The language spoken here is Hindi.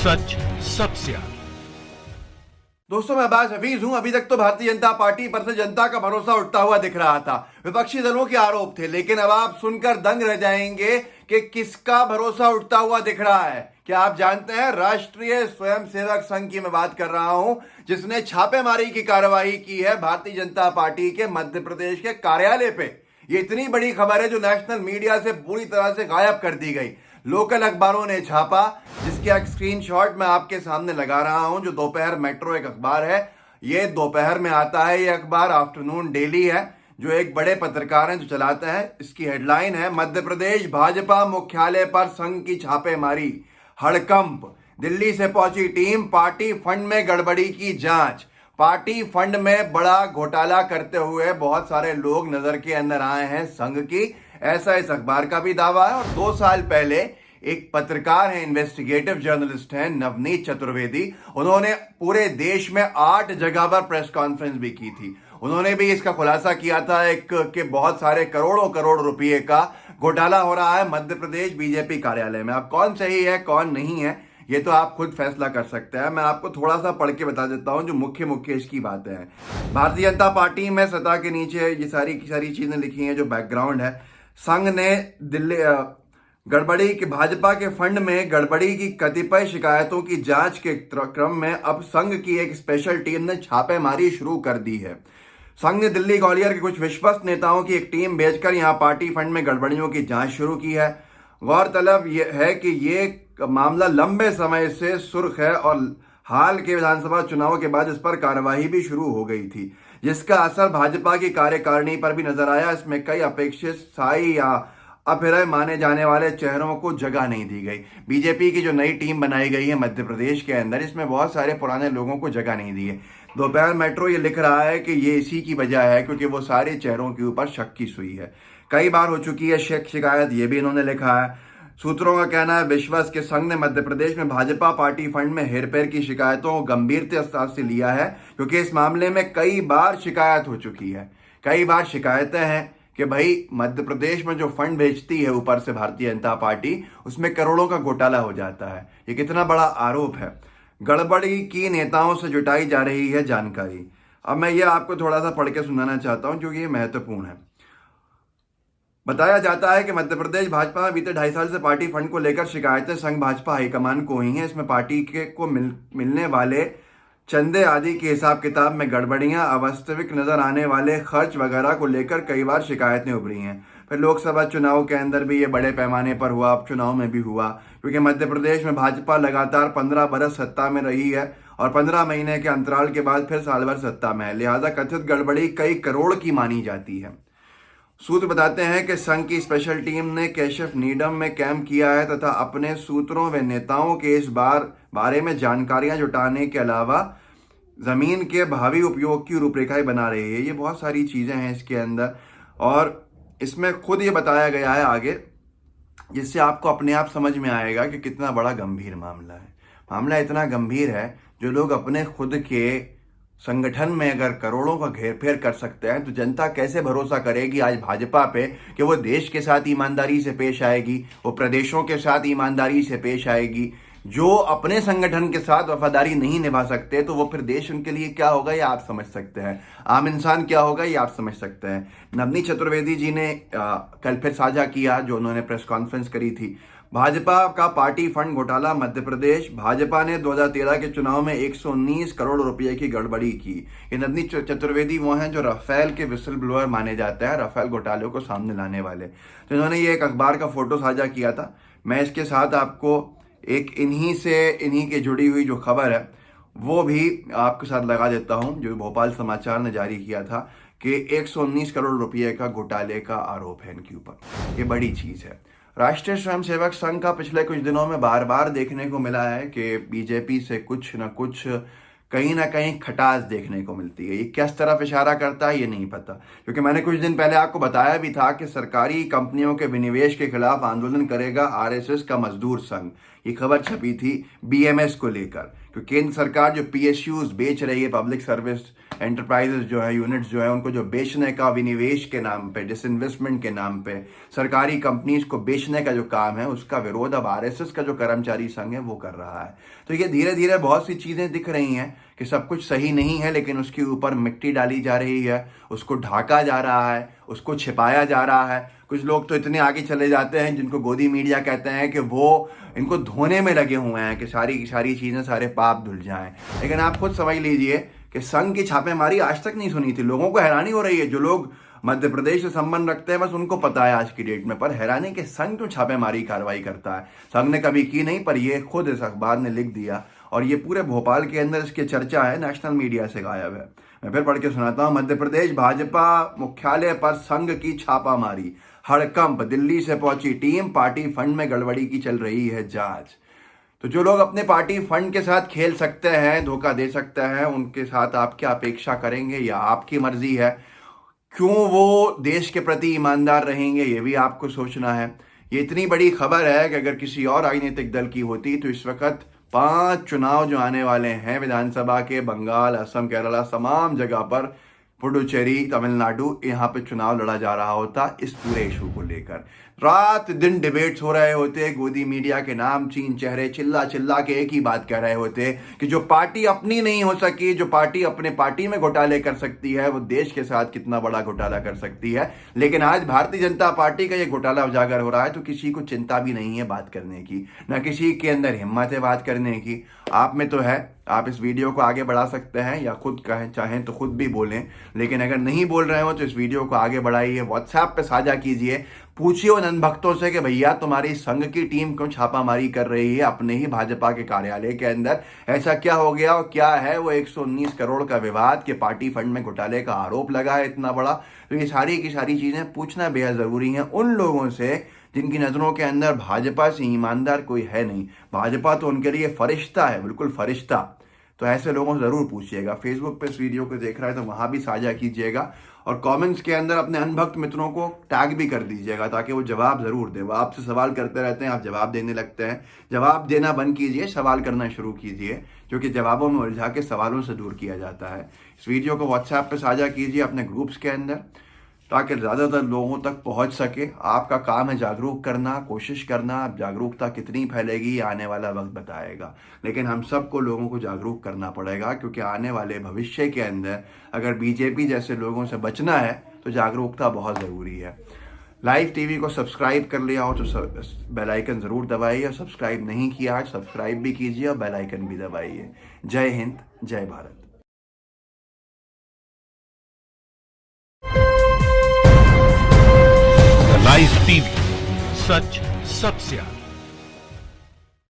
सच सबसे आगे। दोस्तों, मैं अब्बास हफीज हूं। अभी तक तो भारतीय जनता पार्टी पर से जनता का भरोसा उठता हुआ दिख रहा था। विपक्षी दलों के आरोप थे, लेकिन अब आप सुनकर दंग रह जाएंगे कि किसका भरोसा उठता हुआ दिख रहा है। क्या आप जानते हैं? राष्ट्रीय स्वयंसेवक संघ की मैं बात कर रहा हूं, जिसने छापेमारी की कार्रवाई की है भारतीय जनता पार्टी के मध्य प्रदेश के कार्यालय पे। ये इतनी बड़ी खबर है जो नेशनल मीडिया से पूरी तरह से गायब कर दी गई। लोकल अखबारों ने छापा, जिसका एक स्क्रीनशॉट मैं आपके सामने लगा रहा हूं। जो दोपहर मेट्रो एक अखबार है, ये दोपहर में आता है। ये अखबार आफ्टरनून डेली है, जो एक बड़े पत्रकार हैं जो चलाते हैं। इसकी हेडलाइन है, मध्य प्रदेश भाजपा मुख्यालय पर संघ की छापेमारी, हड़कंप। दिल्ली से पहुंची टीम, पार्टी फंड में गड़बड़ी की जांच। पार्टी फंड में बड़ा घोटाला करते हुए बहुत सारे लोग नजर के अंदर आए हैं संघ की, ऐसा इस अखबार का भी दावा है। और 2 साल पहले एक पत्रकार है, इन्वेस्टिगेटिव जर्नलिस्ट हैं, नवनीत चतुर्वेदी। उन्होंने पूरे देश में 8 जगह पर प्रेस कॉन्फ्रेंस भी की थी। उन्होंने भी इसका खुलासा किया था कि बहुत सारे करोड़ों करोड़ रुपए का घोटाला हो रहा है मध्य प्रदेश बीजेपी कार्यालय में। अब कौन सही है कौन नहीं है, ये तो आप खुद फैसला कर सकते हैं। मैं आपको थोड़ा सा पढ़ के बता देता हूं जो मुख्य इसकी बातें हैं। भारतीय जनता पार्टी में सतह के नीचे ये सारी की सारी चीजें लिखी हैं, जो बैकग्राउंड है। संघ ने दिल्ली गड़बड़ी के भाजपा के फंड में गड़बड़ी की कतिपय शिकायतों की जांच के क्रम में अब संघ की एक स्पेशल टीम ने छापेमारी शुरू कर दी है। संघ ने दिल्ली ग्वालियर के कुछ विश्वस्त नेताओं की एक टीम भेजकर यहां पार्टी फंड में गड़बड़ियों की जांच शुरू की है। गौरतलब यह है कि ये मामला लंबे समय से सुर्ख है और हाल के विधानसभा चुनाव के बाद इस पर कार्यवाही भी शुरू हो गई थी, जिसका असर भाजपा की कार्यकारिणी पर भी नजर आया। इसमें कई अपेक्षित स्थायी या अपहृय माने जाने वाले चेहरों को जगह नहीं दी गई। बीजेपी की जो नई टीम बनाई गई है मध्य प्रदेश के अंदर, इसमें बहुत सारे पुराने लोगों को जगह नहीं दी है। दोपहर मेट्रो ये लिख रहा है कि ये इसी की वजह है, क्योंकि वो सारे चेहरों के ऊपर शक की सुई है। कई बार हो चुकी है शिकायत, ये भी इन्होंने लिखा है। सूत्रों का कहना है, विश्वास के संघ ने मध्य प्रदेश में भाजपा पार्टी फंड में हेरफेर की शिकायतों को गंभीरता से लिया है, क्योंकि इस मामले में कई बार शिकायत हो चुकी है। कई बार शिकायतें हैं कि भाई मध्य प्रदेश में जो फंड भेजती है ऊपर से भारतीय जनता पार्टी, उसमें करोड़ों का घोटाला हो जाता है। ये कितना बड़ा आरोप है। गड़बड़ी की नेताओं से जुटाई जा रही है जानकारी। अब मैं ये आपको थोड़ा सा पढ़ के सुनाना चाहता हूं, क्योंकि ये महत्वपूर्ण है। बताया जाता है कि मध्य प्रदेश भाजपा में बीते 2.5 साल से पार्टी फंड को लेकर शिकायतें संघ भाजपा हाईकमान को हुई हैं। इसमें पार्टी को मिलने वाले चंदे आदि के हिसाब किताब में गड़बड़ियां, अवास्तविक नजर आने वाले खर्च वगैरह को लेकर कई बार शिकायतें उभरी हैं। फिर लोकसभा चुनाव के अंदर भी ये बड़े पैमाने पर हुआ, उपचुनाव में भी हुआ, क्योंकि मध्य प्रदेश में भाजपा लगातार 15 बरस सत्ता में रही है और 15 महीने के अंतराल के बाद फिर साल भर सत्ता में है। लिहाजा कथित गड़बड़ी कई करोड़ की मानी जाती है। सूत्र बताते हैं कि संघ की स्पेशल टीम ने केशव नीडम में कैंप किया है तथा अपने सूत्रों व नेताओं के इस बारे में जानकारियां जुटाने के अलावा जमीन के भावी उपयोग की रूपरेखाएं बना रही है। ये बहुत सारी चीजें हैं इसके अंदर, और इसमें खुद ये बताया गया है आगे, जिससे आपको अपने आप समझ में आएगा कि कितना बड़ा गंभीर मामला है। मामला इतना गंभीर है, जो लोग अपने खुद के संगठन में अगर करोड़ों का घेरफेर कर सकते हैं, तो जनता कैसे भरोसा करेगी आज भाजपा पे कि वो देश के साथ ईमानदारी से पेश आएगी, वो प्रदेशों के साथ ईमानदारी से पेश आएगी। जो अपने संगठन के साथ वफादारी नहीं निभा सकते, तो वो फिर देश उनके लिए क्या होगा ये आप समझ सकते हैं। आम इंसान क्या होगा ये आप समझ सकते हैं। नवनीत चतुर्वेदी जी ने कल फिर साझा किया, जो उन्होंने प्रेस कॉन्फ्रेंस करी थी। भाजपा का पार्टी फंड घोटाला मध्य प्रदेश, भाजपा ने 2013 के चुनाव में 119 करोड़ रुपए की गड़बड़ी की। ये नवनीत चतुर्वेदी वो हैं जो राफेल के विसल ब्लोअर माने जाते हैं, राफेल घोटाले को सामने लाने वाले। तो इन्होंने ये एक अखबार का फोटो साझा किया था। मैं इसके साथ आपको एक इन्हीं के जुड़ी हुई जो खबर है वो भी आपके साथ लगा देता हूं, जो भोपाल समाचार ने जारी किया था कि 119 करोड़ रुपए का घोटाले का आरोप है इनके ऊपर। ये बड़ी चीज है। राष्ट्रीय स्वयंसेवक संघ का पिछले कुछ दिनों में बार बार देखने को मिला है कि बीजेपी से कुछ न कुछ कहीं ना कहीं खटास देखने को मिलती है। ये किस तरफ इशारा करता है ये नहीं पता, क्योंकि मैंने कुछ दिन पहले आपको बताया भी था कि सरकारी कंपनियों के विनिवेश के खिलाफ आंदोलन करेगा आरएसएस का मजदूर संघ। ये खबर छपी थी बीएमएस को लेकर क्योंकि केंद्र सरकार जो PSUs बेच रही है, पब्लिक सर्विस एंटरप्राइजेस जो है, यूनिट्स जो है, उनको जो बेचने का, विनिवेश के नाम पे, डिसइन्वेस्टमेंट के नाम पे सरकारी कंपनीज को बेचने का जो काम है, उसका विरोध अब RSS का जो कर्मचारी संघ है वो कर रहा है। तो ये धीरे धीरे बहुत सी चीज़ें दिख रही हैं कि सब कुछ सही नहीं है, लेकिन उसके ऊपर मिट्टी डाली जा रही है, उसको ढाका जा रहा है, उसको छिपाया जा रहा है। कुछ लोग तो इतने आगे चले जाते हैं जिनको गोदी मीडिया कहते हैं कि वो इनको धोने में लगे हुए हैं कि सारी की सारी चीज़ें, सारे पाप धुल जाएं। लेकिन आप खुद समझ लीजिए कि संघ की छापेमारी आज तक नहीं सुनी थी। लोगों को हैरानी हो रही है, जो लोग मध्य प्रदेश से संबंध रखते हैं बस उनको पता है आज की डेट में, पर हैरानी कि संघ क्यों छापेमारी कार्रवाई करता है। संघ ने कभी की नहीं, पर ये खुद इस अखबार ने लिख दिया और ये पूरे भोपाल के अंदर इसकी चर्चा है, नेशनल मीडिया से गायब है। मैं फिर पढ़ के सुनाता हूँ। मध्य प्रदेश भाजपा मुख्यालय पर संघ की छापामारी, हड़कंप, दिल्ली से पहुंची टीम, पार्टी फंड में गड़बड़ी की चल रही है जांच। तो जो लोग अपने पार्टी फंड के साथ खेल सकते हैं, धोखा दे सकते हैं, उनके साथ आप क्या अपेक्षा करेंगे, या आपकी मर्जी है। क्यों वो देश के प्रति ईमानदार रहेंगे, ये भी आपको सोचना है। ये इतनी बड़ी खबर है कि अगर किसी और राजनीतिक दल की होती तो इस वक्त 5 चुनाव जो आने वाले हैं विधानसभा के, बंगाल, असम, केरला, तमाम जगह पर, पुडुचेरी, तमिलनाडु, यहाँ पे चुनाव लड़ा जा रहा होता इस पूरे इशू को लेकर। रात दिन डिबेट्स हो रहे होते, गोदी मीडिया के नाम चीन चेहरे चिल्ला चिल्ला के एक ही बात कह रहे होते कि जो पार्टी अपनी नहीं हो सकी, जो पार्टी अपने पार्टी में घोटाले कर सकती है, वो देश के साथ कितना बड़ा घोटाला कर सकती है। लेकिन आज भारतीय जनता पार्टी का ये घोटाला उजागर हो रहा है तो किसी को चिंता भी नहीं है बात करने की, ना किसी के अंदर हिम्मत है बात करने की। आप में तो है, आप इस वीडियो को आगे बढ़ा सकते हैं या खुद कहें, चाहें तो खुद भी बोलें, लेकिन अगर नहीं बोल रहे हो तो इस वीडियो को आगे बढ़ाइए, व्हाट्सएप पे साझा कीजिए, पूछिए उन अनभक्तों से कि भैया तुम्हारी संघ की टीम क्यों छापामारी कर रही है अपने ही भाजपा के कार्यालय के अंदर, ऐसा क्या हो गया और क्या है वो 119 करोड़ का विवाद के पार्टी फंड में घोटाले का आरोप लगा है इतना बड़ा। तो ये सारी की सारी चीजें पूछना बेहद जरूरी है उन लोगों से जिनकी नजरों के अंदर भाजपा से ईमानदार कोई है नहीं। भाजपा तो उनके लिए फरिश्ता है, बिल्कुल फरिश्ता। तो ऐसे लोगों से जरूर पूछिएगा। फेसबुक पे इस वीडियो को देख रहा है तो वहां भी साझा कीजिएगा और कमेंट्स के अंदर अपने अनभक्त मित्रों को टैग भी कर दीजिएगा ताकि वो जवाब जरूर दे। वो आपसे सवाल करते रहते हैं, आप जवाब देने लगते हैं। जवाब देना बंद कीजिए, सवाल करना शुरू कीजिए, क्योंकि जवाबों में उलझा के सवालों से दूर किया जाता है। इस वीडियो को व्हाट्सएप पे साझा कीजिए अपने ग्रुप्स के अंदर ताकि ज़्यादातर लोगों तक पहुंच सके। आपका काम है जागरूक करना, कोशिश करना। अब जागरूकता कितनी फैलेगी ये आने वाला वक्त बताएगा, लेकिन हम सबको लोगों को जागरूक करना पड़ेगा, क्योंकि आने वाले भविष्य के अंदर अगर बीजेपी जैसे लोगों से बचना है तो जागरूकता बहुत ज़रूरी है। लाइव टीवी को सब्सक्राइब कर लिया हो तो बेल आइकन ज़रूर दबाइए, और सब्सक्राइब नहीं किया है सब्सक्राइब भी कीजिए और बेल आइकन भी दबाइए। जय हिंद, जय भारत। लाइव टीवी, सच सबसे आगे।